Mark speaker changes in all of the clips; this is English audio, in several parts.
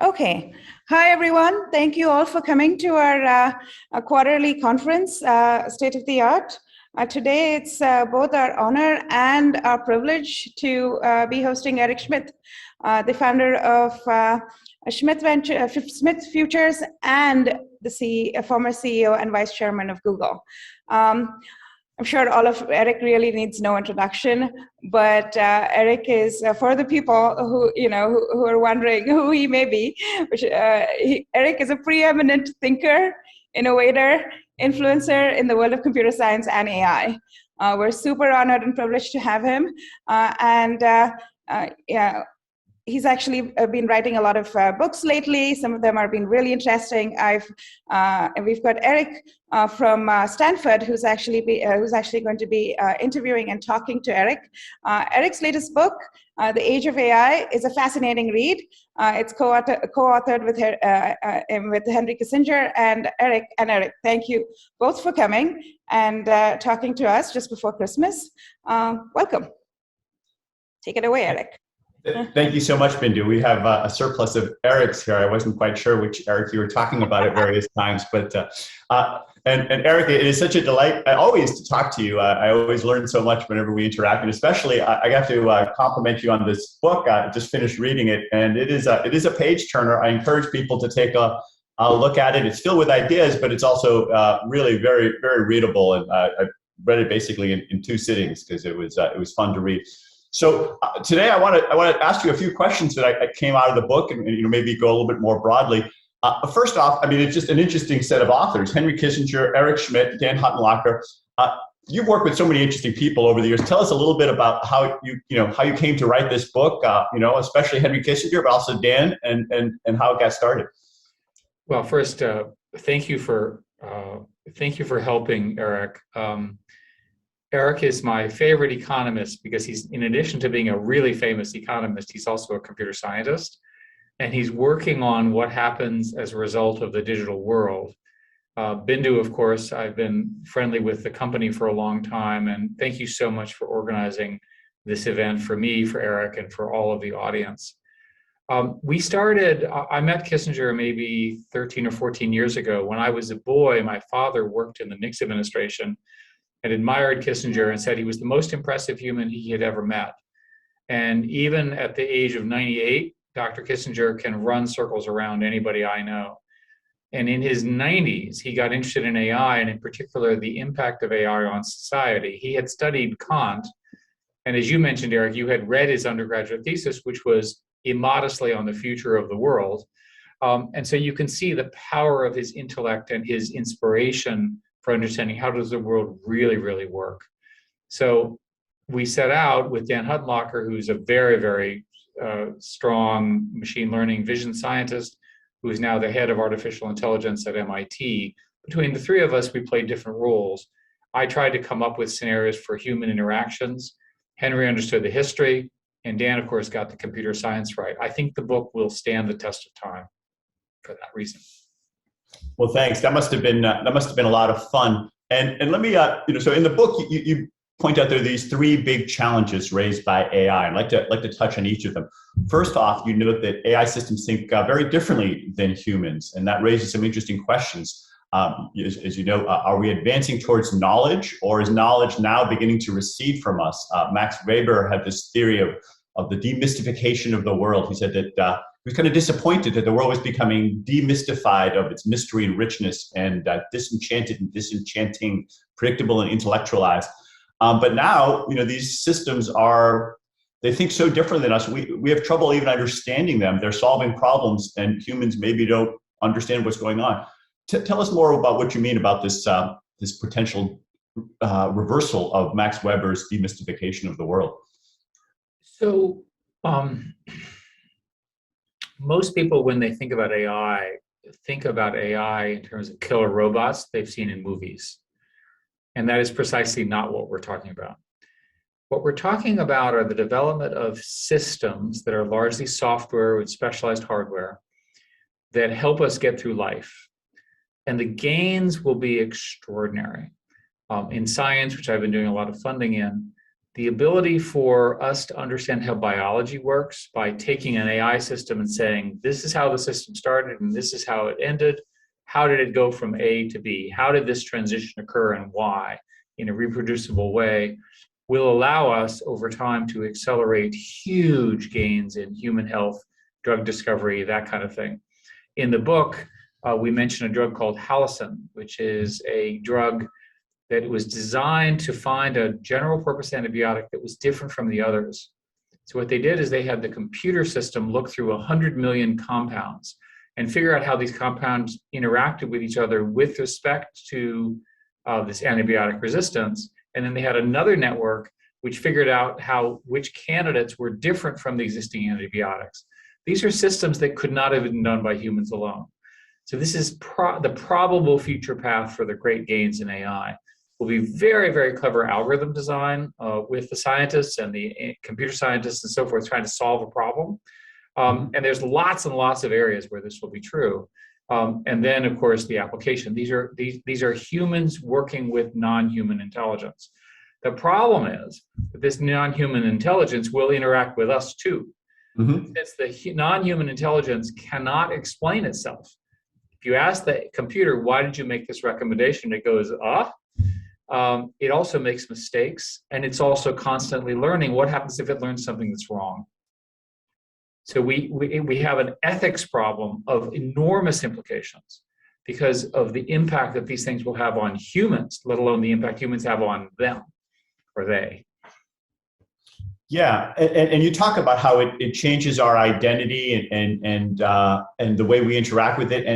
Speaker 1: Okay. Hi, everyone. Thank you all for coming to our quarterly conference, State of the Art. Today, it's both our honor and our privilege to be hosting Eric Schmidt, the founder of Schmidt Futures and the former CEO and vice chairman of Google. I'm sure all of Eric really needs no introduction, but Eric is for the people who are wondering who he may be. Eric is a preeminent thinker, innovator, influencer in the world of computer science and AI. We're super honored and privileged to have him, he's actually been writing a lot of books lately. Some of them have been really interesting. We've got Eric from Stanford, who's actually going to be interviewing and talking to Eric. Eric's latest book, The Age of AI, is a fascinating read. It's co-authored with Henry Kissinger and Eric. Thank you both for coming and talking to us just before Christmas. Welcome. Take it away, Eric.
Speaker 2: Thank you so much, Bindu. We have a surplus of Erics here. I wasn't quite sure which Eric you were talking about at various times, but and Eric, it is such a delight always to talk to you. I always learn so much whenever we interact, and especially I got to compliment you on this book. I just finished reading it, and it is a page turner. I encourage people to take a look at it. It's filled with ideas, but it's also really very, very readable. And I read it basically in 2 sittings because it was fun to read. So today I want to ask you a few questions that came out of the book, and maybe go a little bit more broadly. First off, I mean, it's just an interesting set of authors: Henry Kissinger, Eric Schmidt, Dan Huttenlocher. You've worked with so many interesting people over the years. Tell us a little bit about how you came to write this book. Especially Henry Kissinger, but also Dan, and how it got started.
Speaker 3: Well, first, thank you for helping, Eric. Eric is my favorite economist because he's, in addition to being a really famous economist, he's also a computer scientist, and he's working on what happens as a result of the digital world. Bindu, of course, I've been friendly with the company for a long time, and thank you so much for organizing this event for me, for Eric, and for all of the audience. I met Kissinger maybe 13 or 14 years ago. When I was a boy, my father worked in the Nixon administration and admired Kissinger and said he was the most impressive human he had ever met. And even at the age of 98, Dr. Kissinger can run circles around anybody I know. And in his 90s, he got interested in AI, and in particular, the impact of AI on society. He had studied Kant, and as you mentioned, Eric, you had read his undergraduate thesis, which was immodestly on the future of the world. And so you can see the power of his intellect and his inspiration for understanding how does the world really, really work. So we set out with Dan Huttenlocher, who's a very, very strong machine learning vision scientist, who is now the head of artificial intelligence at MIT. Between the 3 of us, we played different roles. I tried to come up with scenarios for human interactions. Henry understood the history, and Dan, of course, got the computer science right. I think the book will stand the test of time for that reason.
Speaker 2: Well, thanks. That must have been a lot of fun. And let me, so in the book, you point out there are these 3 big challenges raised by AI. I'd like to touch on each of them. First off, you note that AI systems think very differently than humans, and that raises some interesting questions. As you know, are we advancing towards knowledge, or is knowledge now beginning to recede from us? Max Weber had this theory of the demystification of the world. He said that he was kind of disappointed that the world was becoming demystified of its mystery and richness, and disenchanted and disenchanting, predictable and intellectualized. But now, these systems they think so different than us. We have trouble even understanding them. They're solving problems, and humans maybe don't understand what's going on. Tell us more about what you mean about this potential reversal of Max Weber's demystification of the world.
Speaker 3: So, most people, when they think about AI in terms of killer robots they've seen in movies. And that is precisely not what we're talking about. What we're talking about are the development of systems that are largely software with specialized hardware that help us get through life. And the gains will be extraordinary. In science, which I've been doing a lot of funding in, the ability for us to understand how biology works by taking an AI system and saying, this is how the system started and this is how it ended. How did it go from A to B? How did this transition occur and why in a reproducible way will allow us over time to accelerate huge gains in human health, drug discovery, that kind of thing. In the book, we mention a drug called Halocin, which is a drug that was designed to find a general purpose antibiotic that was different from the others. So what they did is they had the computer system look through 100 million compounds and figure out how these compounds interacted with each other with respect to this antibiotic resistance. And then they had another network which figured out which candidates were different from the existing antibiotics. These are systems that could not have been done by humans alone. So this is the probable future path for the great gains in AI. Will be very, very clever algorithm design with the scientists and the computer scientists and so forth trying to solve a problem. And there's lots and lots of areas where this will be true. And then, of course, the application. These are humans working with non-human intelligence. The problem is that this non-human intelligence will interact with us too. Since the non-human intelligence cannot explain itself. If you ask the computer, why did you make this recommendation? It goes, it also makes mistakes, and it's also constantly learning. What happens if it learns something that's wrong? So we have an ethics problem of enormous implications because of the impact that these things will have on humans, let alone the impact humans have on them or they.
Speaker 2: Yeah, and you talk about how it changes our identity and the way we interact with it,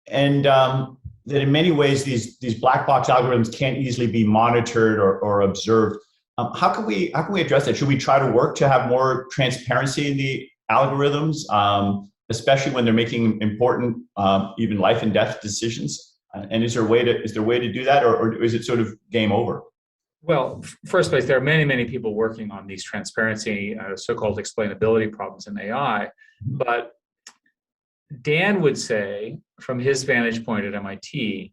Speaker 2: and that in many ways these black box algorithms can't easily be monitored or observed. How can we address that? Should we try to work to have more transparency in the algorithms, especially when they're making important, even life and death decisions? And is there a way to do that, or is it sort of game over?
Speaker 3: Well, first place, there are many, many people working on these transparency, so-called explainability problems in AI. But Dan would say, from his vantage point at MIT,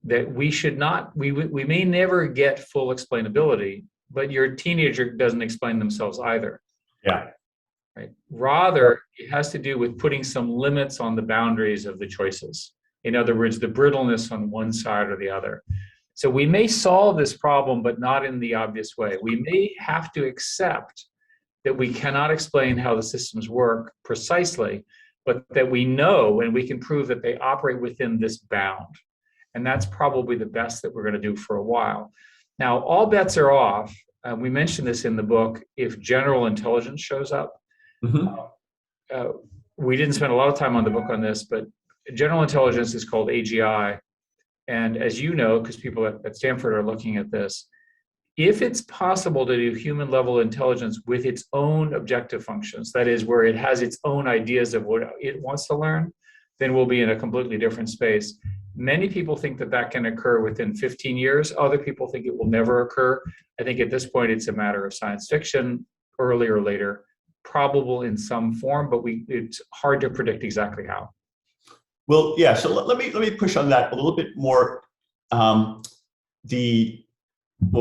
Speaker 3: that we may never get full explainability, but your teenager doesn't explain themselves either.
Speaker 2: Yeah.
Speaker 3: Right. Rather, it has to do with putting some limits on the boundaries of the choices. In other words, the brittleness on one side or the other. So we may solve this problem, but not in the obvious way. We may have to accept that we cannot explain how the systems work precisely, but that we know and we can prove that they operate within this bound. And that's probably the best that we're going to do for a while. Now, all bets are off. We mentioned this in the book, if general intelligence shows up. We didn't spend a lot of time on the book on this, but general intelligence is called AGI. And as you know, because people at Stanford are looking at this, if it's possible to do human level intelligence with its own objective functions, that is where it has its own ideas of what it wants to learn, then we'll be in a completely different space. Many people think that that can occur within 15 years. Other people think it will never occur. I think at this point, it's a matter of science fiction, earlier or later, probable in some form, but it's hard to predict exactly how.
Speaker 2: Well, yeah. So let me push on that a little bit more. Well,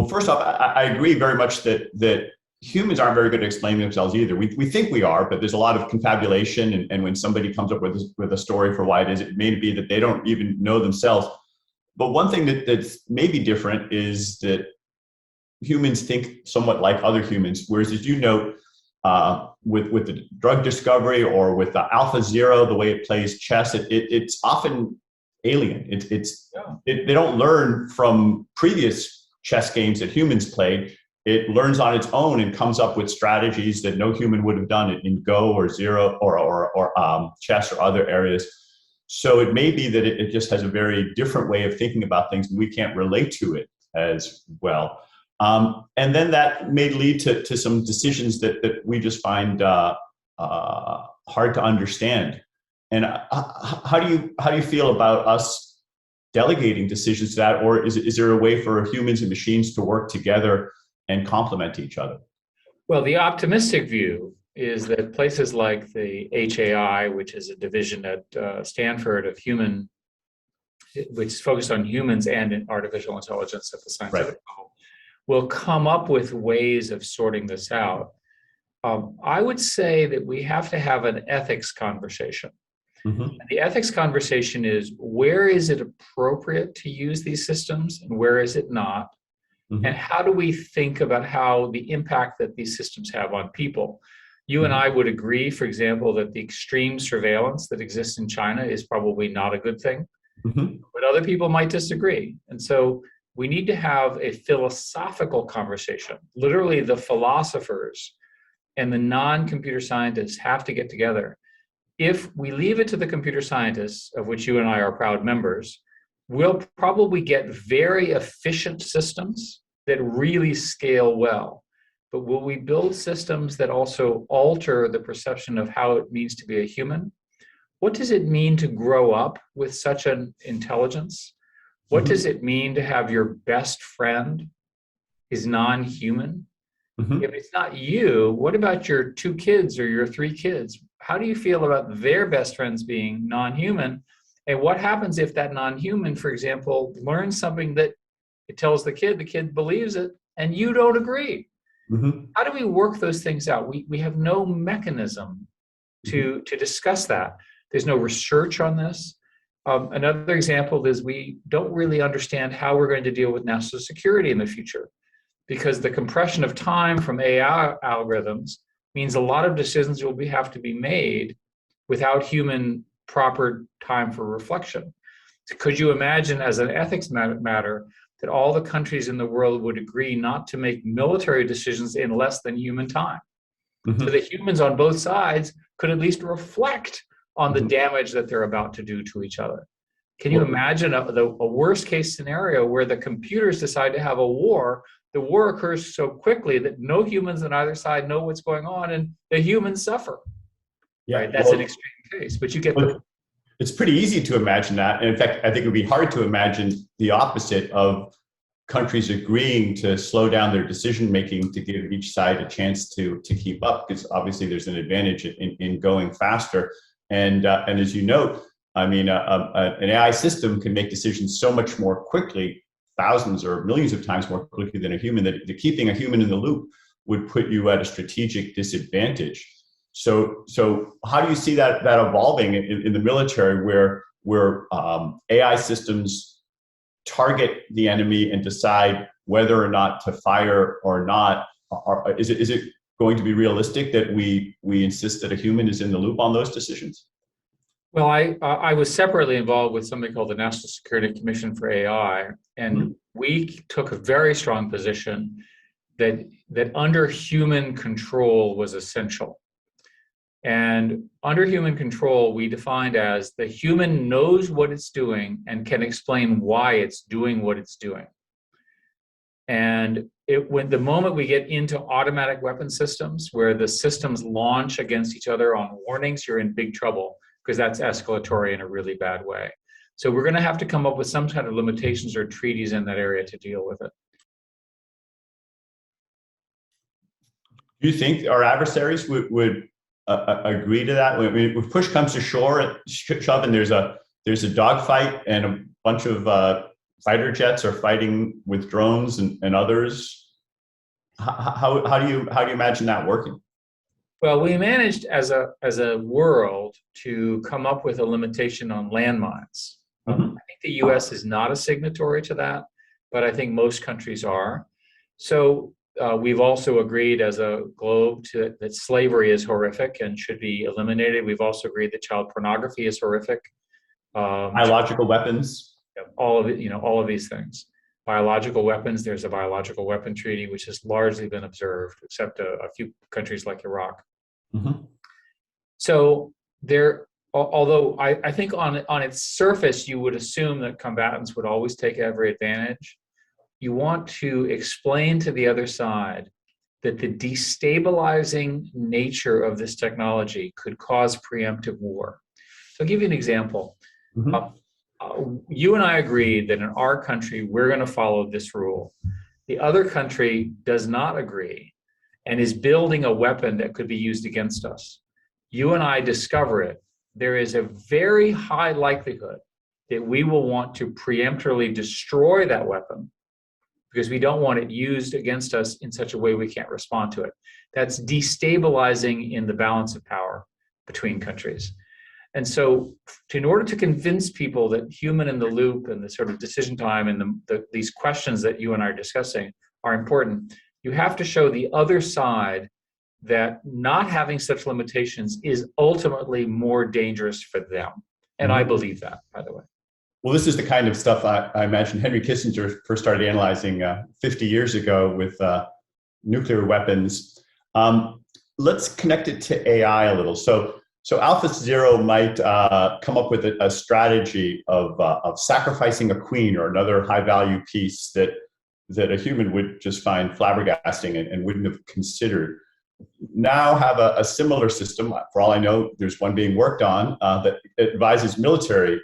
Speaker 2: first off, I agree very much that humans aren't very good at explaining themselves either. We think we are, but there's a lot of confabulation, and when somebody comes up with a story for why it is, it may be that they don't even know themselves. But one thing that's maybe different is that humans think somewhat like other humans, whereas as you note, with the drug discovery or with the AlphaZero, the way it plays chess, it's often alien. They don't learn from previous chess games that humans played. It learns on its own and comes up with strategies that no human would have done in Go or Zero or chess or other areas. So it may be that it just has a very different way of thinking about things, and we can't relate to it as well. And then that may lead to some decisions that we just find hard to understand. And how do you feel about us delegating decisions to that, or is there a way for humans and machines to work together and complement each other?
Speaker 3: Well, the optimistic view is that places like the HAI, which is a division at Stanford of which is focused on humans and in artificial intelligence at the scientific level, we'll come up with ways of sorting this out. I would say that we have to have an ethics conversation. And the ethics conversation is, where is it appropriate to use these systems and where is it not? And how do we think about how the impact that these systems have on people? You and I would agree, for example, that the extreme surveillance that exists in China is probably not a good thing, but other people might disagree. And so we need to have a philosophical conversation. Literally, the philosophers and the non-computer scientists have to get together. If we leave it to the computer scientists, of which you and I are proud members, we'll probably get very efficient systems that really scale well. But will we build systems that also alter the perception of how it means to be a human? What does it mean to grow up with such an intelligence? What does it mean to have your best friend is non-human? If it's not you, what about your 2 kids or your 3 kids? How do you feel about their best friends being non-human? And what happens if that non-human, for example, learns something that it tells the kid believes it, and you don't agree? How do we work those things out? We have no mechanism to discuss that. There's no research on this. Another example is we don't really understand how we're going to deal with national security in the future, because the compression of time from AI algorithms means a lot of decisions will have to be made without human proper time for reflection. Could you imagine, as an ethics matter, that all the countries in the world would agree not to make military decisions in less than human time? So the humans on both sides could at least reflect on the damage that they're about to do to each other. Can you imagine a worst case scenario where the computers decide to have a war? The war occurs so quickly that no humans on either side know what's going on, and the humans suffer.
Speaker 2: Yeah,
Speaker 3: right? That's an extreme case, but you get the.
Speaker 2: It's pretty easy to imagine that. And in fact, I think it would be hard to imagine the opposite of countries agreeing to slow down their decision making to give each side a chance to keep up, because obviously there's an advantage in going faster. And as you note, I mean, an AI system can make decisions so much more quickly, thousands or millions of times more quickly than a human, that keeping a human in the loop would put you at a strategic disadvantage. So how do you see that evolving in the military, where AI systems target the enemy and decide whether or not to fire or not? Is it going to be realistic that we insist that a human is in the loop on those decisions?
Speaker 3: Well, I was separately involved with something called the National Security Commission for AI, and we took a very strong position that under human control was essential. And under human control, we defined as the human knows what it's doing and can explain why it's doing what it's doing. And when the moment we get into automatic weapon systems, where the systems launch against each other on warnings, you're in big trouble, because that's escalatory in a really bad way. So we're going to have to come up with some kind of limitations or treaties in that area to deal with it.
Speaker 2: Do you think our adversaries would agree to that? I mean, if push comes to shove, and there's a dogfight and a bunch of fighter jets are fighting with drones and others, how do you imagine that working?
Speaker 3: Well, we managed as a world to come up with a limitation on landmines. I think the U.S. is not a signatory to that, but I think most countries are. So we've also agreed as a globe that slavery is horrific and should be eliminated. We've also agreed that child pornography is horrific.
Speaker 2: Biological weapons.
Speaker 3: All of it, all of these things. Biological weapons, there's a biological weapon treaty, which has largely been observed, except a few countries like Iraq. So although I think on its surface, you would assume that combatants would always take every advantage, you want to explain to the other side that the destabilizing nature of this technology could cause preemptive war. So I'll give you an example. You and I agreed that in our country, we're going to follow this rule. The other country does not agree and is building a weapon that could be used against us. You and I discover it. There is a very high likelihood that we will want to preemptively destroy that weapon, because we don't want it used against us in such a way we can't respond to it. That's destabilizing in the balance of power between countries. And so in order to convince people that human in the loop and the sort of decision time and these questions that you and I are discussing are important, you have to show the other side that not having such limitations is ultimately more dangerous for them. And I believe that, by the way.
Speaker 2: Well, this is the kind of stuff I imagine Henry Kissinger first started analyzing 50 years ago with nuclear weapons. Let's connect it to AI a little. So AlphaZero might come up with a strategy of sacrificing a queen or another high-value piece that a human would just find flabbergasting and wouldn't have considered. Now have a similar system. For all I know, there's one being worked on that advises military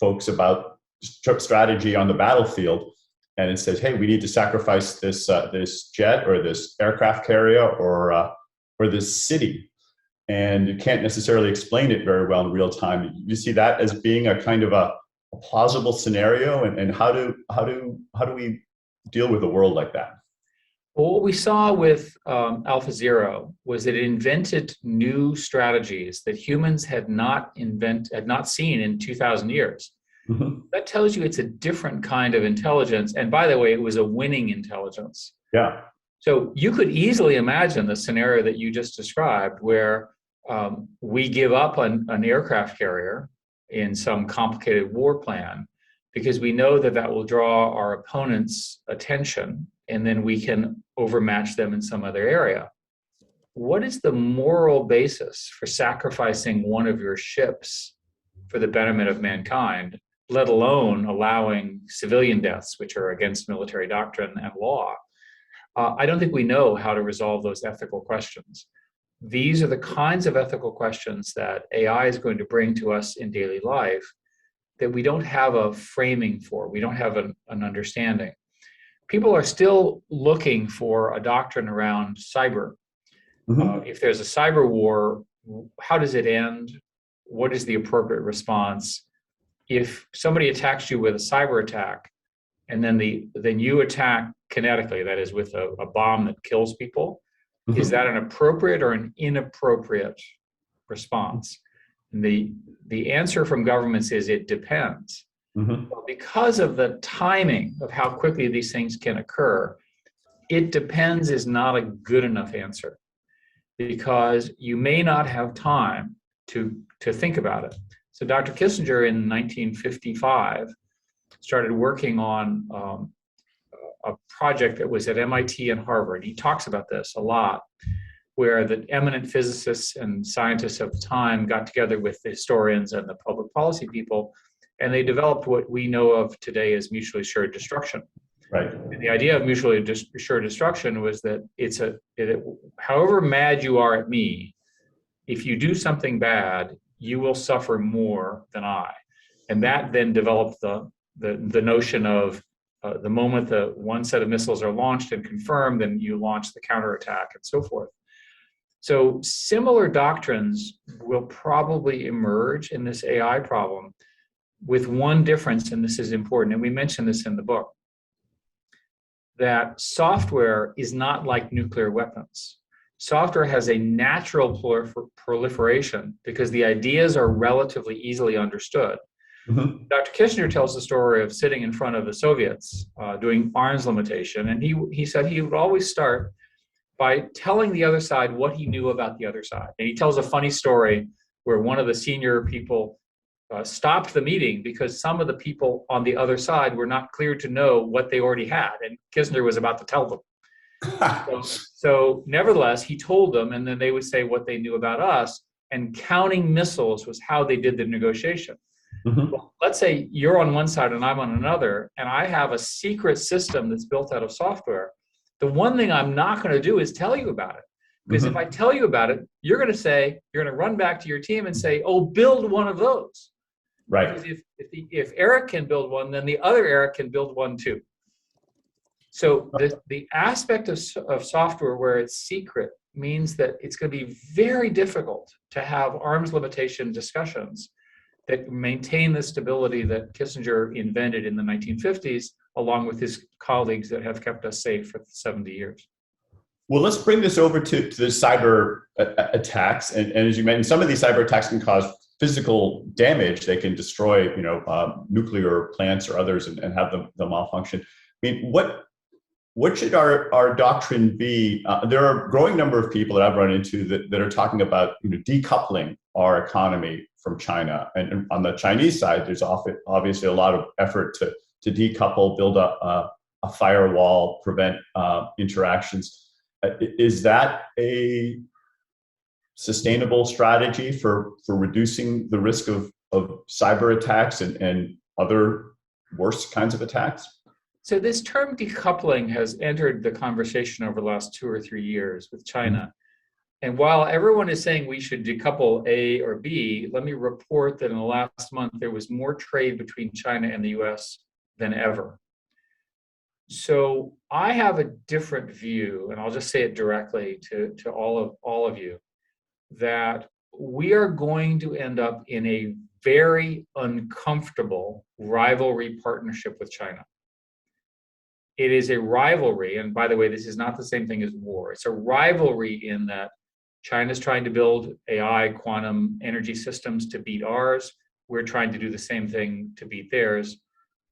Speaker 2: folks about strategy on the battlefield, and it says, "Hey, we need to sacrifice this jet or this aircraft carrier or this city," and you can't necessarily explain it very well in real time. You see that as being a kind of a plausible scenario, and how do we deal with a world like that?
Speaker 3: Well, what we saw with AlphaZero was that it invented new strategies that humans had not seen in 2,000 years. Mm-hmm. That tells you it's a different kind of intelligence. And by the way, it was a winning intelligence.
Speaker 2: Yeah.
Speaker 3: So you could easily imagine the scenario that you just described, where we give up an aircraft carrier in some complicated war plan because we know that will draw our opponent's attention, and then we can overmatch them in some other area. What is the moral basis for sacrificing one of your ships for the betterment of mankind, let alone allowing civilian deaths, which are against military doctrine and law? I don't think we know how to resolve those ethical questions. These are the kinds of ethical questions that AI is going to bring to us in daily life that we don't have a framing for. We don't have an understanding. People are still looking for a doctrine around cyber. Mm-hmm. If there's a cyber war, how does it end? What is the appropriate response? If somebody attacks you with a cyber attack, and then you attack kinetically, that is with a bomb that kills people, mm-hmm. is that an appropriate or an inappropriate response? And the answer from governments is it depends. Mm-hmm. Because of the timing of how quickly these things can occur, it depends is not a good enough answer, because you may not have time to think about it. So Dr. Kissinger in 1955 started working on a project that was at MIT and Harvard. He talks about this a lot, where the eminent physicists and scientists of the time got together with the historians and the public policy people, and they developed what we know of today as mutually assured destruction.
Speaker 2: Right.
Speaker 3: And the idea of mutually assured destruction was that however mad you are at me, if you do something bad, you will suffer more than I. And that then developed the notion of the moment the one set of missiles are launched and confirmed, then you launch the counterattack and so forth. So similar doctrines will probably emerge in this AI problem, with one difference, and this is important, and we mentioned this in the book, that software is not like nuclear weapons. Software has a natural proliferation because the ideas are relatively easily understood. Mm-hmm. Dr. Kissinger tells the story of sitting in front of the Soviets doing arms limitation, and he said he would always start by telling the other side what he knew about the other side. And he tells a funny story where one of the senior people stopped the meeting because some of the people on the other side were not clear to know what they already had, and Kissinger was about to tell them. So nevertheless, he told them, and then they would say what they knew about us, and counting missiles was how they did the negotiation. Mm-hmm. Well, let's say you're on one side and I'm on another, and I have a secret system that's built out of software. The one thing I'm not going to do is tell you about it. Because mm-hmm. if I tell you about it, you're going to run back to your team and say, oh, build one of those.
Speaker 2: Right.
Speaker 3: Because if Eric can build one, then the other Eric can build one too. So the aspect of software where it's secret means that it's going to be very difficult to have arms limitation discussions that maintain the stability that Kissinger invented in the 1950s along with his colleagues that have kept us safe for 70 years.
Speaker 2: Well, let's bring this over to the cyber attacks. And as you mentioned, some of these cyber attacks can cause physical damage. They can destroy, nuclear plants or others and have them malfunction. I mean, what should our doctrine be? There are a growing number of people that I've run into that are talking about decoupling our economy from China. And on the Chinese side, there's obviously a lot of effort to decouple, build a firewall, prevent interactions. Is that a sustainable strategy for reducing the risk of cyber attacks and other worse kinds of attacks?
Speaker 3: So this term decoupling has entered the conversation over the last 2 or 3 years with China. And while everyone is saying we should decouple A or B, let me report that in the last month, there was more trade between China and the US than ever. So I have a different view, and I'll just say it directly to all of you, that we are going to end up in a very uncomfortable rivalry partnership with China. It is a rivalry, and by the way, this is not the same thing as war. It's a rivalry in that China's trying to build AI, quantum energy systems to beat ours. We're trying to do the same thing to beat theirs.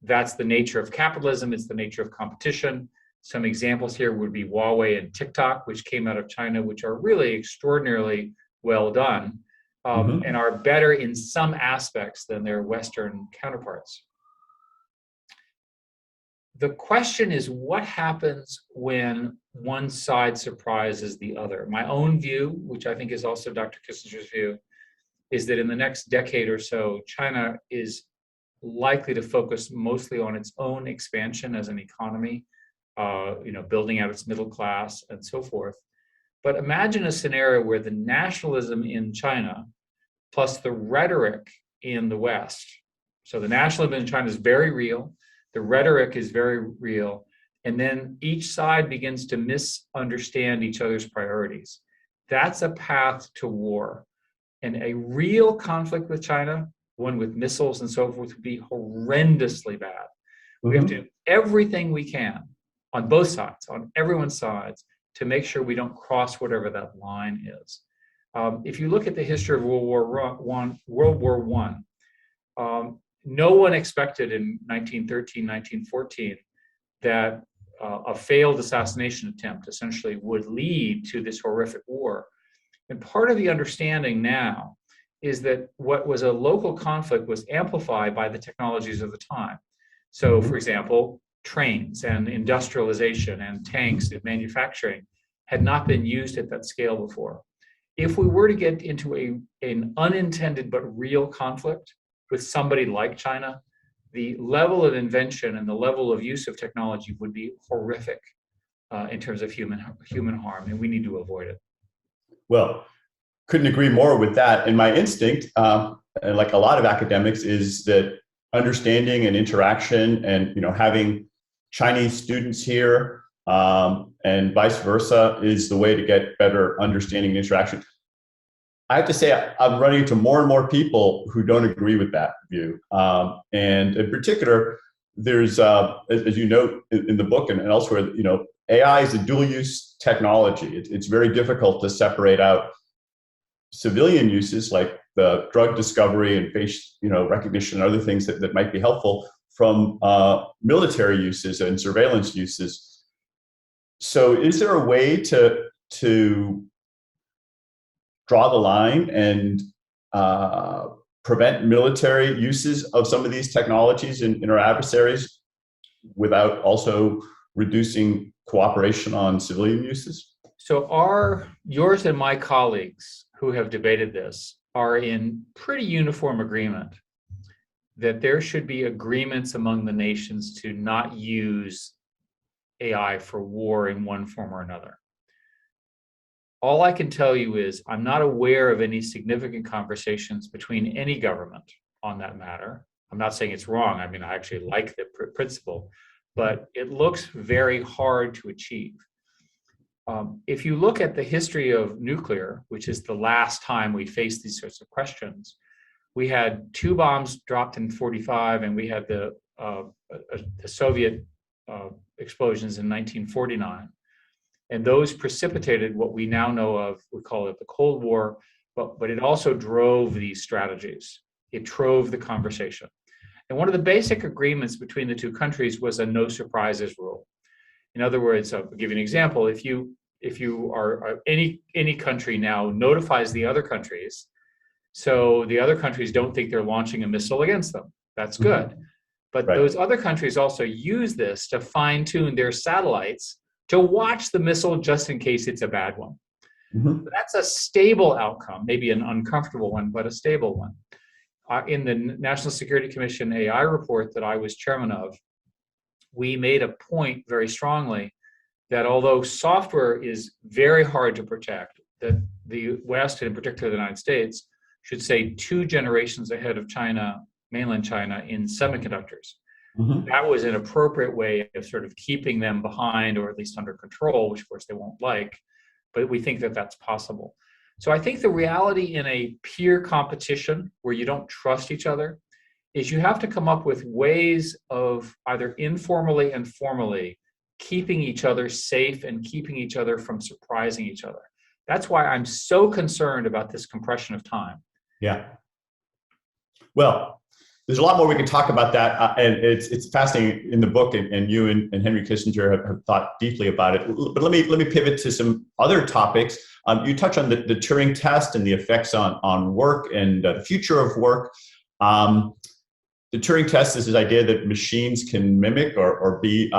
Speaker 3: That's the nature of capitalism. It's the nature of competition. Some examples here would be Huawei and TikTok, which came out of China, which are really extraordinarily well done and are better in some aspects than their Western counterparts. The question is, what happens when one side surprises the other? My own view, which I think is also Dr. Kissinger's view, is that in the next decade or so, China is likely to focus mostly on its own expansion as an economy, building out its middle class and so forth. But imagine a scenario where the nationalism in China plus the rhetoric in the West. So the nationalism in China is very real. The rhetoric is very real. And then each side begins to misunderstand each other's priorities. That's a path to war. And a real conflict with China, one with missiles and so forth, would be horrendously bad. We have to do everything we can on both sides, on everyone's sides, to make sure we don't cross whatever that line is. If you look at the history of World War I, no one expected in 1913, 1914 that a failed assassination attempt essentially would lead to this horrific war. And part of the understanding now is that what was a local conflict was amplified by the technologies of the time. So, for example, trains and industrialization and tanks and manufacturing had not been used at that scale before. If we were to get into an unintended but real conflict with somebody like China, the level of invention and the level of use of technology would be horrific in terms of human harm, and we need to avoid it.
Speaker 2: Well, couldn't agree more with that. And my instinct, like a lot of academics, is that understanding and interaction and having Chinese students here and vice versa is the way to get better understanding and interaction. I have to say, I'm running into more and more people who don't agree with that view. And in particular, there's, as you note in the book and elsewhere, AI is a dual-use technology. It's very difficult to separate out civilian uses like the drug discovery and face recognition and other things that might be helpful from military uses and surveillance uses. So is there a way to draw the line and prevent military uses of some of these technologies in our adversaries without also reducing cooperation on civilian uses?
Speaker 3: So yours and my colleagues who have debated this are in pretty uniform agreement that there should be agreements among the nations to not use AI for war in one form or another. All I can tell you is I'm not aware of any significant conversations between any government on that matter. I'm not saying it's wrong. I mean, I actually like the principle, but it looks very hard to achieve. If you look at the history of nuclear, which is the last time we faced these sorts of questions, we had 2 bombs dropped in 1945, and we had the the Soviet explosions in 1949. And those precipitated what we now know of, we call it the Cold War, but it also drove these strategies. It drove the conversation. And one of the basic agreements between the two countries was a no surprises rule. In other words, I'll give you an example. If you are any country now notifies the other countries, so the other countries don't think they're launching a missile against them. That's good. But those other countries also use this to fine tune their satellites to watch the missile just in case it's a bad one. That's a stable outcome, maybe an uncomfortable one, but a stable one. In the National Security Commission AI report that I was chairman of, we made a point very strongly that although software is very hard to protect, that the West, and in particular the United States, should say 2 generations ahead of China, mainland China, in semiconductors. That was an appropriate way of sort of keeping them behind, or at least under control, which of course they won't like, but we think that that's possible. So I think the reality in a peer competition where you don't trust each other is you have to come up with ways of either informally and formally keeping each other safe and keeping each other from surprising each other. That's why I'm so concerned about this compression of time.
Speaker 2: Yeah. Well, there's a lot more we can talk about that, and it's fascinating in the book, and you and Henry Kissinger have thought deeply about it. But let me pivot to some other topics. You touch on the Turing Test and the effects on work and the future of work. The Turing Test is this idea that machines can mimic or be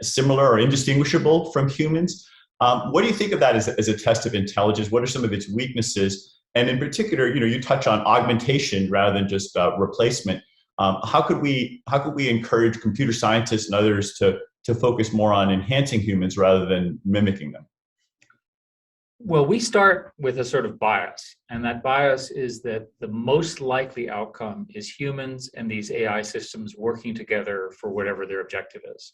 Speaker 2: similar or indistinguishable from humans. What do you think of that as a test of intelligence? What are some of its weaknesses? And in particular, you touch on augmentation rather than just replacement. How could we encourage computer scientists and others to focus more on enhancing humans rather than mimicking them?
Speaker 3: Well, we start with a sort of bias, and that bias is that the most likely outcome is humans and these AI systems working together for whatever their objective is.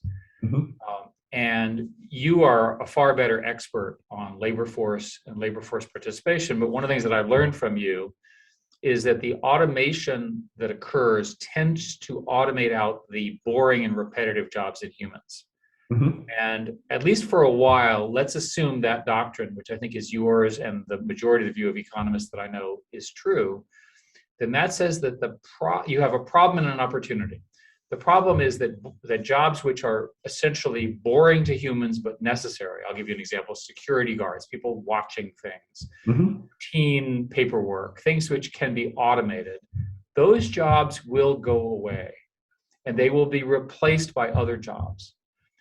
Speaker 3: And you are a far better expert on labor force and labor force participation, but one of the things that I've learned from you is that the automation that occurs tends to automate out the boring and repetitive jobs in humans. And at least for a while, let's assume that doctrine, which I think is yours and the majority of the view of economists that I know is true, then that says that you have a problem and an opportunity. The problem is that jobs which are essentially boring to humans but necessary, I'll give you an example, security guards, people watching things, routine paperwork, things which can be automated, those jobs will go away and they will be replaced by other jobs.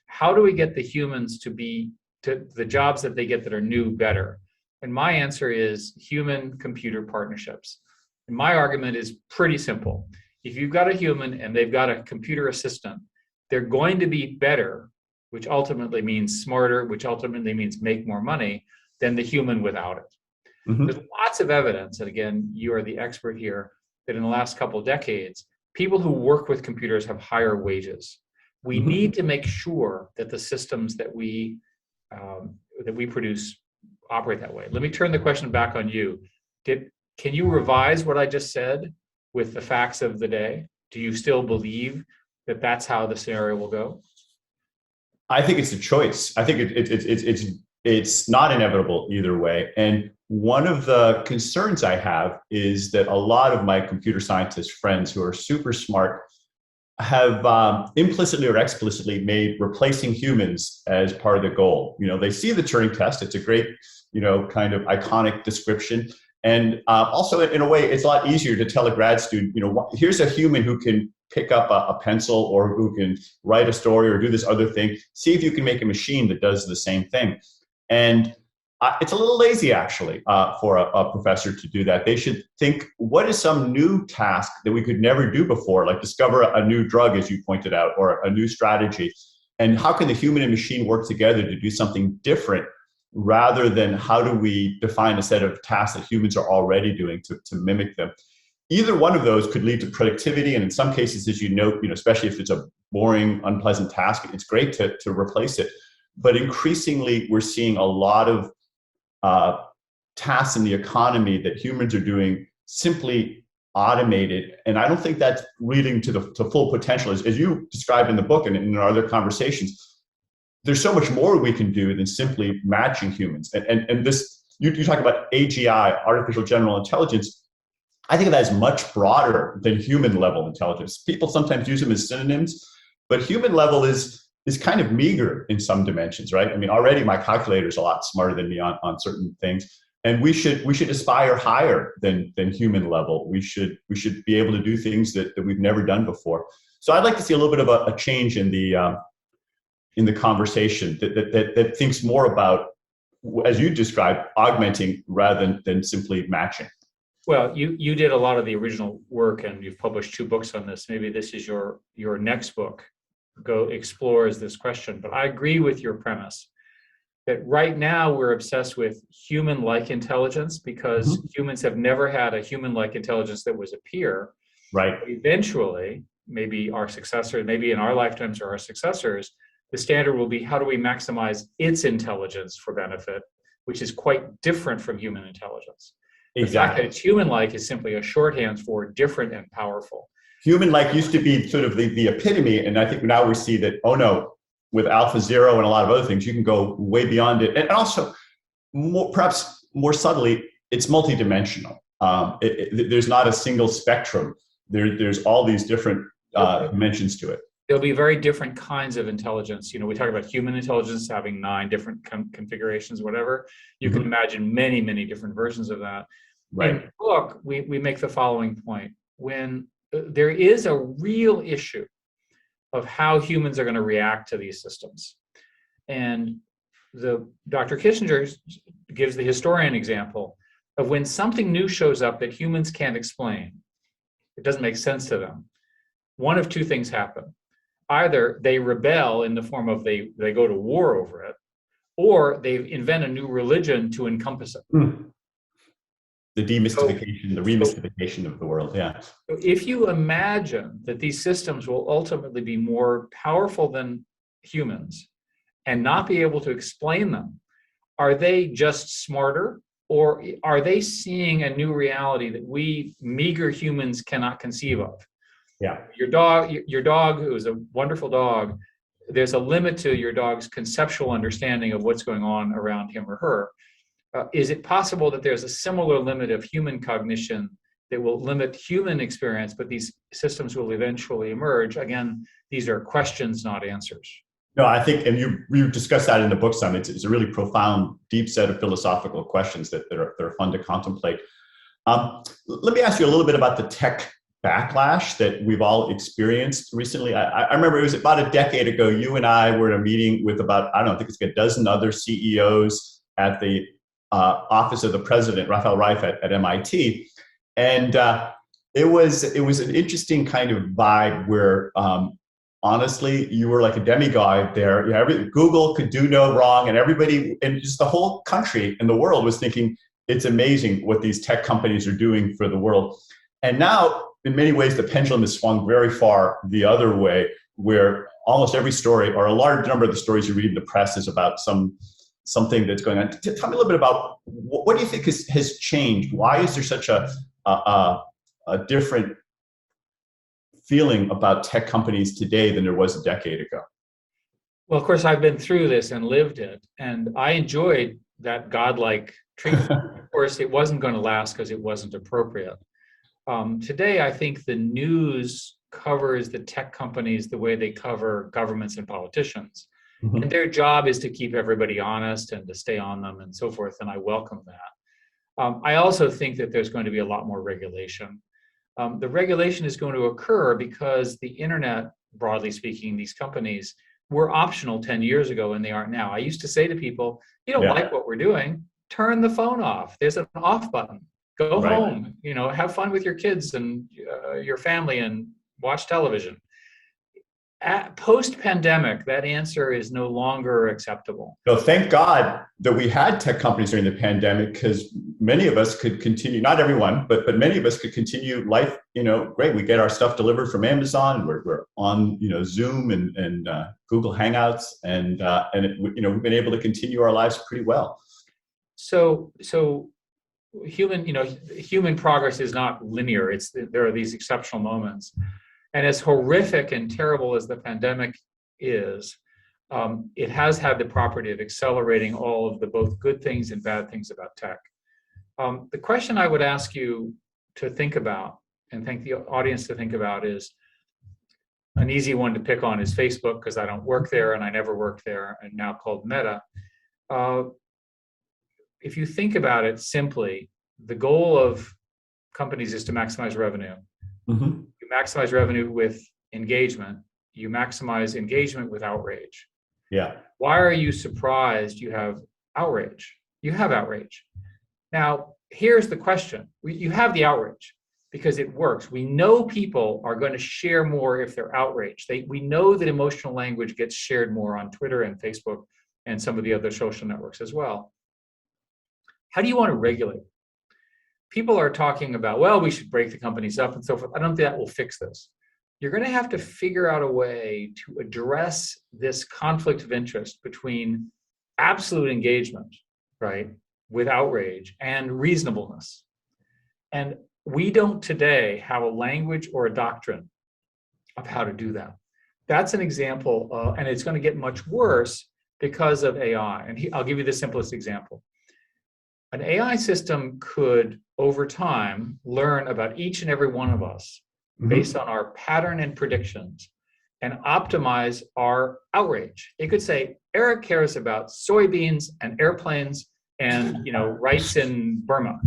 Speaker 3: How do we get the humans to the jobs that they get that are new better? And my answer is human-computer partnerships. And my argument is pretty simple. If you've got a human and they've got a computer assistant, they're going to be better, which ultimately means smarter, which ultimately means make more money than the human without it. There's lots of evidence, and again, you are the expert here, that in the last couple of decades, people who work with computers have higher wages. We need to make sure that the systems that we produce operate that way. Let me turn the question back on you. Can you revise what I just said with the facts of the day? Do you still believe that that's how the scenario will go?
Speaker 2: I think it's a choice. I think it's not inevitable either way. And one of the concerns I have is that a lot of my computer scientist friends who are super smart have implicitly or explicitly made replacing humans as part of the goal. They see the Turing Test. It's a great, kind of iconic description. And also, in a way, it's a lot easier to tell a grad student, here's a human who can pick up a pencil or who can write a story or do this other thing. See if you can make a machine that does the same thing. And it's a little lazy, actually, for a professor to do that. They should think, what is some new task that we could never do before, like discover a new drug, as you pointed out, or a new strategy? And how can the human and machine work together to do something different, rather than how do we define a set of tasks that humans are already doing to mimic them? Either one of those could lead to productivity, and in some cases, as you note, especially if it's a boring, unpleasant task, it's great to replace it. But increasingly, we're seeing a lot of tasks in the economy that humans are doing simply automated, and I don't think that's leading to full potential. As you described in the book and in our other conversations, there's so much more we can do than simply matching humans. And this, you talk about AGI, artificial general intelligence. I think of that as much broader than human level intelligence. People sometimes use them as synonyms, but human level is kind of meager in some dimensions, right? I mean, already my calculator is a lot smarter than me on certain things. And we should aspire higher than human level. We should be able to do things that we've never done before. So I'd like to see a little bit of a change in the conversation that thinks more about, as you described, augmenting rather than simply matching.
Speaker 3: Well, you did a lot of the original work, and you've published 2 books on this. Maybe this is your next book. Explores this question. But I agree with your premise that right now we're obsessed with human-like intelligence because humans have never had a human-like intelligence that was a peer.
Speaker 2: Right.
Speaker 3: Eventually, maybe our successors, maybe in our lifetimes or our successors, the standard will be how do we maximize its intelligence for benefit, which is quite different from human intelligence.
Speaker 2: Exactly.
Speaker 3: The fact that it's human-like is simply a shorthand for different and powerful.
Speaker 2: Human-like used to be sort of the epitome, and I think now we see that, oh no, with AlphaZero and a lot of other things, you can go way beyond it. And also, perhaps more subtly, it's multidimensional. There's not a single spectrum. There's all these different dimensions to it.
Speaker 3: There'll be very different kinds of intelligence. You know, we talk about human intelligence having 9 different configurations, whatever. You can imagine many, many different versions of that.
Speaker 2: Right.
Speaker 3: In the book, we make the following point. When there is a real issue of how humans are going to react to these systems. And Dr. Kissinger gives the historian example of when something new shows up that humans can't explain. It doesn't make sense to them. One of 2 things happen. Either they rebel in the form of they go to war over it, or they invent a new religion to encompass it.
Speaker 2: The demystification, the remystification of the world, yeah.
Speaker 3: So if you imagine that these systems will ultimately be more powerful than humans and not be able to explain them, are they just smarter, or are they seeing a new reality that we meager humans cannot conceive of?
Speaker 2: Yeah.
Speaker 3: Your dog, who is a wonderful dog, there's a limit to your dog's conceptual understanding of what's going on around him or her. Is it possible that there's a similar limit of human cognition that will limit human experience, but these systems will eventually emerge? Again, these are questions, not answers.
Speaker 2: No, I think, and you discussed that in the book some. It's a really profound, deep set of philosophical questions that are fun to contemplate. Let me ask you a little bit about the tech backlash that we've all experienced recently. I remember it was about a decade ago, you and I were in a meeting with about, I don't know, I think it's a dozen other CEOs at the office of the president, Rafael Reif at MIT. And it was an interesting kind of vibe where, honestly, you were like a demigod there. Google could do no wrong, and everybody, and just the whole country and the world was thinking, it's amazing what these tech companies are doing for the world. And now, in many ways, the pendulum has swung very far the other way, where almost every story, or a large number of the stories you read in the press, is about something that's going on. Tell me a little bit about what do you think has changed? Why is there such a different feeling about tech companies today than there was a decade ago?
Speaker 3: Well, of course, I've been through this and lived it, and I enjoyed that godlike treatment. Of course, it wasn't going to last because it wasn't appropriate. Today, I think the news covers the tech companies the way they cover governments and politicians. And their job is to keep everybody honest and to stay on them and so forth, and I welcome that. I also think that there's going to be a lot more regulation. The regulation is going to occur because the internet, broadly speaking, these companies were optional 10 years ago and they aren't now. I used to say to people, you don't like what we're doing, turn the phone off. There's an off button. Go home, have fun with your kids and your family and watch television. Post-pandemic, that answer is no longer acceptable.
Speaker 2: No, thank God that we had tech companies during the pandemic, because many of us could continue, not everyone, but many of us could continue life, great. We get our stuff delivered from Amazon. We're on, Zoom and Google Hangouts, and we've been able to continue our lives pretty well.
Speaker 3: So human progress is not linear. There are these exceptional moments. And as horrific and terrible as the pandemic is, it has had the property of accelerating all of the both good things and bad things about tech. The question I would ask you to think about, and think the audience to think about, is an easy one to pick on is Facebook, because I don't work there and I never worked there, and now called Meta. If you think about it simply, the goal of companies is to maximize revenue.
Speaker 2: Mm-hmm.
Speaker 3: You maximize revenue with engagement. You maximize engagement with outrage.
Speaker 2: Yeah.
Speaker 3: Why are you surprised you have outrage? You have outrage. Now, here's the question. You have the outrage because it works. We know people are going to share more if they're outraged. We know that emotional language gets shared more on Twitter and Facebook and some of the other social networks as well. How do you want to regulate? People are talking about, well, we should break the companies up and so forth. I don't think that will fix this. You're going to have to figure out a way to address this conflict of interest between absolute engagement, right, with outrage, and reasonableness. And we don't today have a language or a doctrine of how to do that. That's an example, and it's going to get much worse because of AI. And I'll give you the simplest example. An AI system could, over time, learn about each and every one of us based on our pattern and predictions and optimize our outrage. It could say, Eric cares about soybeans and airplanes and rights in Burma.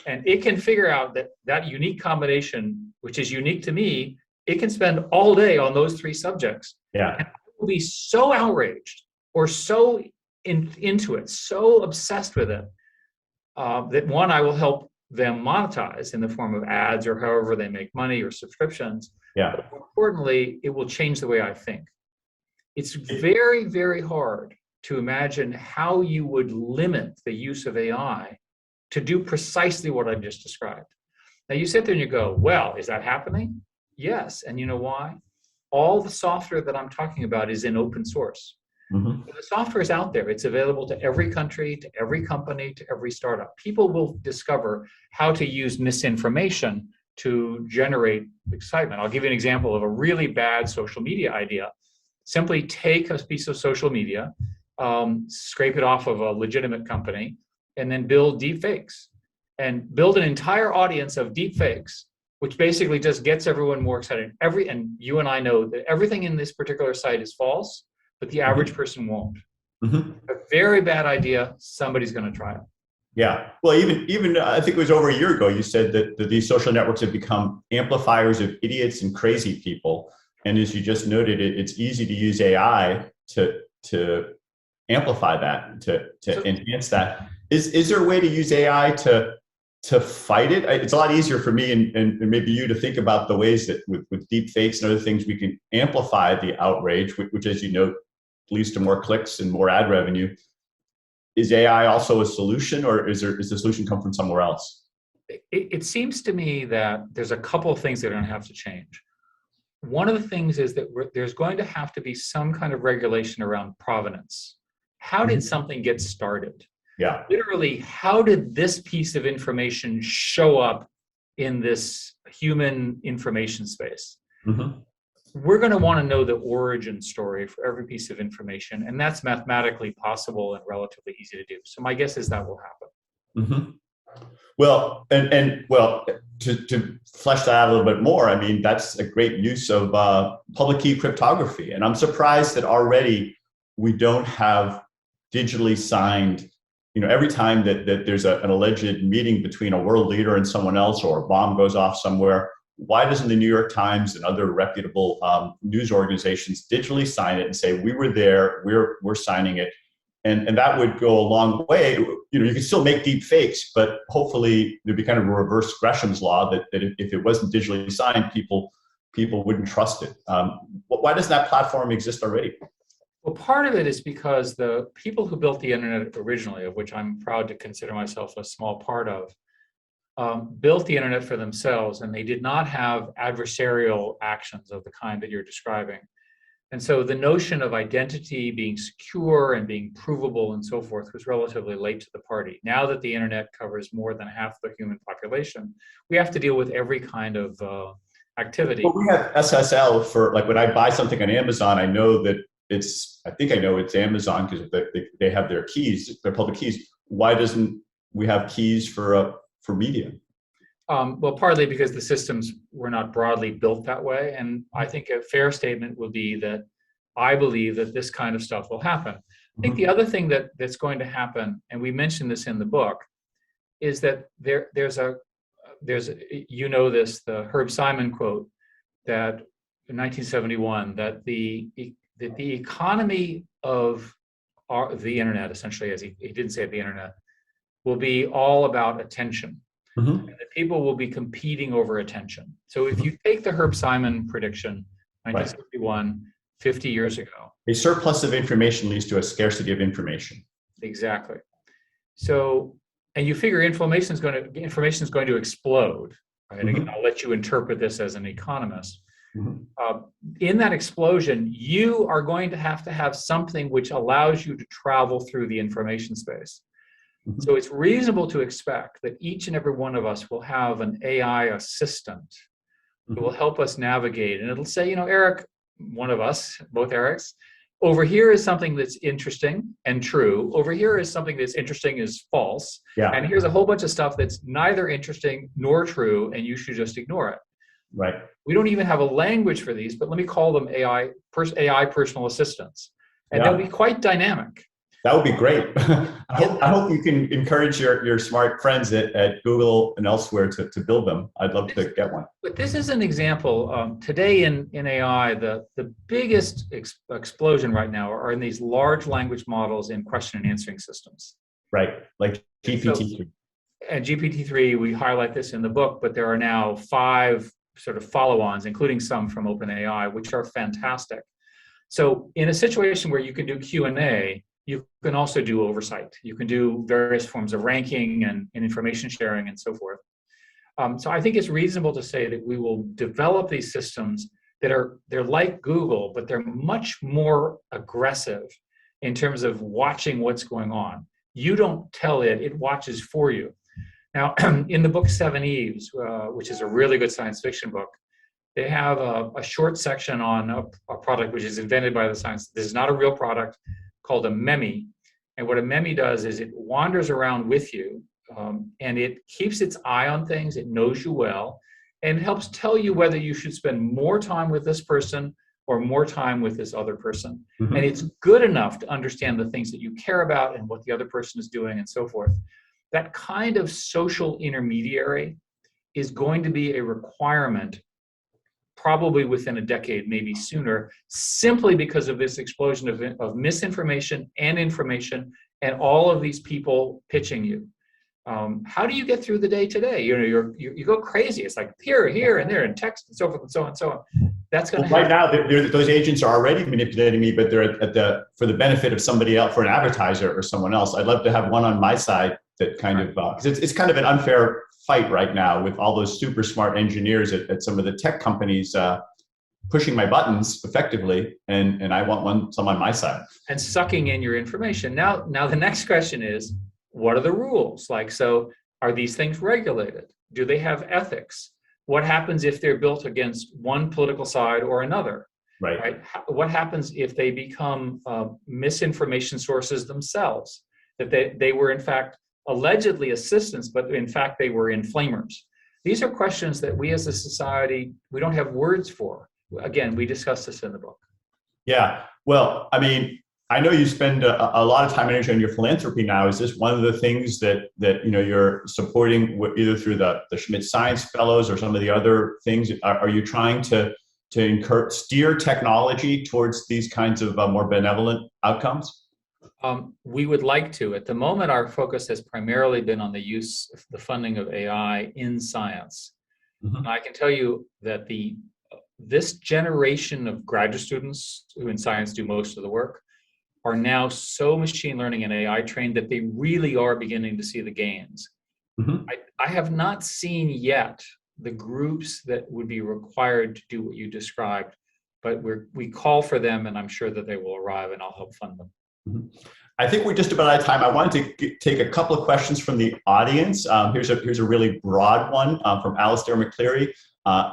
Speaker 3: And it can figure out that unique combination, which is unique to me, it can spend all day on those three subjects.
Speaker 2: Yeah.
Speaker 3: And I will be so outraged or so into it, so obsessed with it, that one, I will help them monetize in the form of ads or however they make money or subscriptions.
Speaker 2: Yeah.
Speaker 3: But more importantly, it will change the way I think. It's very, very hard to imagine how you would limit the use of AI to do precisely what I've just described. Now you sit there and you go, well, is that happening? Yes. And you know why? All the software that I'm talking about is in open source.
Speaker 2: Mm-hmm.
Speaker 3: The software is out there. It's available to every country, to every company, to every startup. People will discover how to use misinformation to generate excitement. I'll give you an example of a really bad social media idea. Simply take a piece of social media, scrape it off of a legitimate company, and then build deep fakes. And build an entire audience of deep fakes, which basically just gets everyone more excited. And you and I know that everything in this particular site is false, but the average person won't.
Speaker 2: Mm-hmm.
Speaker 3: A very bad idea, somebody's going to try it.
Speaker 2: Yeah. Well, even I think it was over a year ago, you said that these social networks have become amplifiers of idiots and crazy people. And as you just noted, it's easy to use AI to amplify that, to enhance that. Is there a way to use AI to fight it? It's a lot easier for me and maybe you to think about the ways that with deep fakes and other things, we can amplify the outrage, which as you know, leads to more clicks and more ad revenue. Is AI also a solution, or is the solution come from somewhere else?
Speaker 3: It seems to me that there's a couple of things that are going to have to change. One of the things is that there's going to have to be some kind of regulation around provenance. How did something get started?
Speaker 2: Yeah.
Speaker 3: Literally, how did this piece of information show up in this human information space?
Speaker 2: Mm-hmm.
Speaker 3: We're going to want to know the origin story for every piece of information, and that's mathematically possible and relatively easy to do. So my guess is that will happen.
Speaker 2: Mm-hmm. Well, and to flesh that out a little bit more, I mean, that's a great use of public key cryptography. And I'm surprised that already we don't have digitally signed, every time that there's an alleged meeting between a world leader and someone else, or a bomb goes off somewhere, why doesn't the New York Times and other reputable news organizations digitally sign it and say, we were there, we're signing it? And that would go a long way. You can still make deep fakes, but hopefully there'd be kind of a reverse Gresham's law that if it wasn't digitally signed, people wouldn't trust it. Why doesn't that platform exist already?
Speaker 3: Well, part of it is because the people who built the internet originally, of which I'm proud to consider myself a small part of, built the internet for themselves, and they did not have adversarial actions of the kind that you're describing. And so the notion of identity being secure and being provable and so forth was relatively late to the party. Now that the internet covers more than half the human population, we have to deal with every kind of activity.
Speaker 2: Well, we have SSL for, like, when I buy something on Amazon, I know that I think I know it's Amazon because they have their keys, their public keys. Why doesn't we have keys for media?
Speaker 3: Well, partly because the systems were not broadly built that way. And I think a fair statement would be that I believe that this kind of stuff will happen. I think the other thing that's going to happen, and we mentioned this in the book, is that there's you know this, the Herb Simon quote that in 1971, that the economy of the internet, essentially, as he didn't say the internet, will be all about attention. And that people will be competing over attention. So if you take the Herb Simon prediction, 1971, 50 years ago.
Speaker 2: A surplus of information leads to a scarcity of information.
Speaker 3: Exactly. So, and you figure information is going to explode, right? Again, I'll let you interpret this as an economist. In that explosion, you are going to have something which allows you to travel through the information space. So it's reasonable to expect that each and every one of us will have an AI assistant who will help us navigate. And it'll say, Eric, one of us, both Erics, over here is something that's interesting and true. Over here is something that's interesting is false.
Speaker 2: Yeah.
Speaker 3: And here's a whole bunch of stuff that's neither interesting nor true, and you should just ignore it.
Speaker 2: Right.
Speaker 3: We don't even have a language for these, but let me call them AI personal assistants. And they'll be quite dynamic.
Speaker 2: That would be great. I hope you can encourage your smart friends at Google and elsewhere to build them. I'd love to get one.
Speaker 3: But this is an example. Today in AI, the biggest explosion right now are in these large language models in question and answering systems.
Speaker 2: Right, like GPT-3.
Speaker 3: So, and GPT-3, we highlight this in the book, but there are now 5 sort of follow-ons, including some from OpenAI, which are fantastic. So in a situation where you can do Q&A, you can also do oversight. You can do various forms of ranking and information sharing and so forth. So I think it's reasonable to say that we will develop these systems they're like Google, but they're much more aggressive in terms of watching what's going on. You don't tell it, it watches for you. Now, in the book 7 Eves, which is a really good science fiction book, they have a short section on a product which is invented by the science. This is not a real product, called a meme. And what a meme does is it wanders around with you, and it keeps its eye on things, it knows you well, and helps tell you whether you should spend more time with this person or more time with this other person. And it's good enough to understand the things that you care about and what the other person is doing and so forth. That kind of social intermediary is going to be a requirement probably within a decade, maybe sooner, simply because of this explosion of misinformation and information and all of these people pitching you. How do you get through the day today? You go crazy. It's like here, and there, and text, and so forth, and so on, and so on. That's going to happen.
Speaker 2: Right now, those agents are already manipulating me, but they're for the benefit of somebody else, for an advertiser or someone else. I'd love to have one on my side that kind of, because it's kind of an unfair fight right now with all those super smart engineers at some of the tech companies pushing my buttons effectively, and I want some on my side.
Speaker 3: And sucking in your information. Now the next question is, what are the rules? Like, so are these things regulated? Do they have ethics? What happens if they're built against one political side or another? Right? What happens if they become misinformation sources themselves? That they were in fact allegedly assistants, but in fact they were inflamers. These are questions that we as a society, we don't have words for. Again, we discussed this in the book.
Speaker 2: Yeah, well, I mean, I know you spend a lot of time and energy on your philanthropy now. Is this one of the things that you're supporting either through the Schmidt Science Fellows or some of the other things? Are you trying to steer technology towards these kinds of more benevolent outcomes?
Speaker 3: We would like to. At the moment, our focus has primarily been on the use of the funding of AI in science. And I can tell you that this generation of graduate students who in science do most of the work are now so machine learning and AI trained that they really are beginning to see the gains. I have not seen yet the groups that would be required to do what you described, but we call for them, and I'm sure that they will arrive, and I'll help fund them.
Speaker 2: Mm-hmm. I think we're just about out of time. I wanted to take a couple of questions from the audience. Here's a really broad one from Alistair McCleary.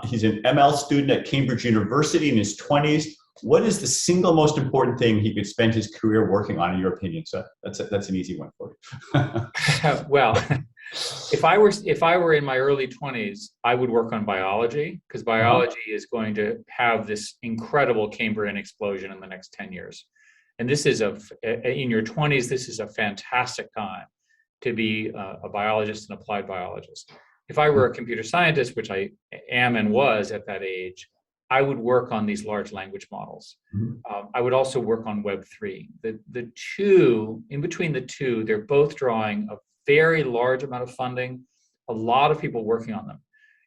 Speaker 2: He's an ML student at Cambridge University in his 20s. What is the single most important thing he could spend his career working on, in your opinion? So that's an easy one for you.
Speaker 3: Well, if I were in my early 20s, I would work on biology, because biology is going to have this incredible Cambrian explosion in the next 10 years. And this is in your 20s, this is a fantastic time to be a biologist and applied biologist. If I were a computer scientist, which I am and was at that age, I would work on these large language models. I would also work on Web3. The two, in between the two, they're both drawing a very large amount of funding, a lot of people working on them.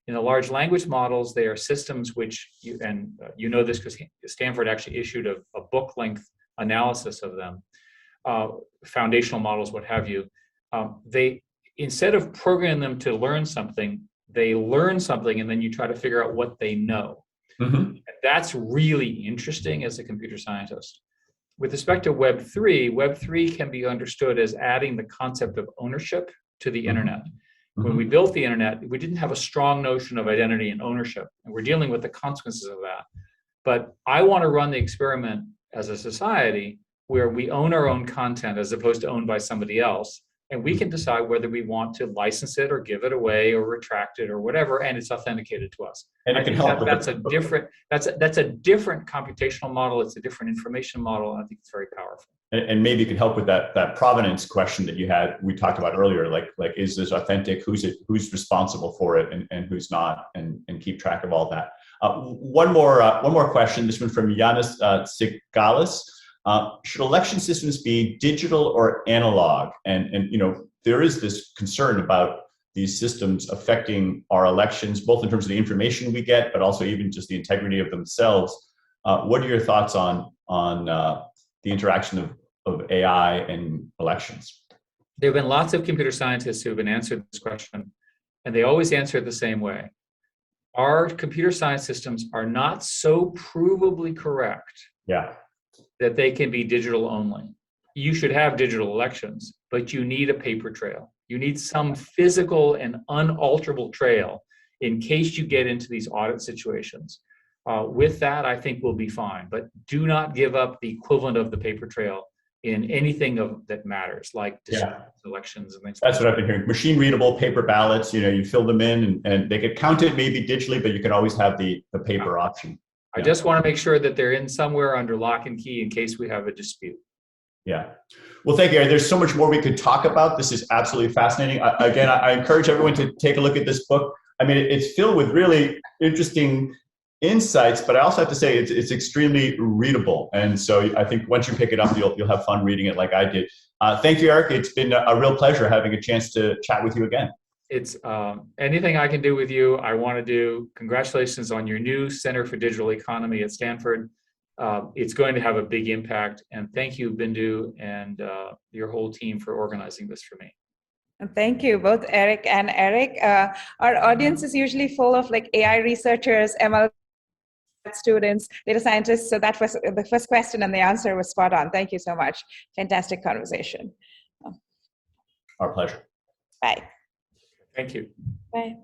Speaker 3: In the large language models, they are systems which, you know this because Stanford actually issued a book-length analysis of them, foundational models, what have you. They, instead of programming them to learn something, they learn something, and then you try to figure out what they know. And that's really interesting as a computer scientist. With respect to Web3 can be understood as adding the concept of ownership to the internet. When we built the internet, we didn't have a strong notion of identity and ownership, and we're dealing with the consequences of that. But I want to run the experiment as a society where we own our own content as opposed to owned by somebody else. And we can decide whether we want to license it or give it away or retract it or whatever, and it's authenticated to us.
Speaker 2: And it can help.
Speaker 3: That's a different computational model. It's a different information model, and I think it's very powerful.
Speaker 2: And maybe it can help with that provenance question that we talked about earlier. Like is this authentic? Who's responsible for it, and who's not, and keep track of all that. One more question. This one from Yanis Sigalis. Should election systems be digital or analog? And there is this concern about these systems affecting our elections, both in terms of the information we get, but also even just the integrity of themselves. What are your thoughts on the interaction of AI and elections?
Speaker 3: There have been lots of computer scientists who have been answered this question, and they always answer it the same way. Our computer science systems are not so provably correct that they can be digital only. You should have digital elections, but you need a paper trail. You need some physical and unalterable trail in case you get into these audit situations. With that, I think we'll be fine, but do not give up the equivalent of the paper trail in anything that matters, like elections and things.
Speaker 2: That's what I've been hearing. Machine readable paper ballots, you fill them in and they get counted maybe digitally, but you can always have the paper option.
Speaker 3: I just want to make sure that they're in somewhere under lock and key in case we have a dispute.
Speaker 2: Yeah. Well, thank you, Eric. There's so much more we could talk about. This is absolutely fascinating. Again, I encourage everyone to take a look at this book. I mean, it's filled with really interesting insights, but I also have to say it's extremely readable. And so I think once you pick it up, you'll have fun reading it like I did. Thank you, Eric. It's been a real pleasure having a chance to chat with you again.
Speaker 3: It's anything I can do with you, I want to do. Congratulations on your new Center for Digital Economy at Stanford. It's going to have a big impact. And thank you, Bindu, and your whole team for organizing this for me.
Speaker 1: Thank you, both Eric and Eric. Our audience is usually full of AI researchers, ML students, data scientists. So that was the first question, and the answer was spot on. Thank you so much. Fantastic conversation.
Speaker 2: Our pleasure.
Speaker 1: Bye.
Speaker 3: Thank you.
Speaker 1: Bye.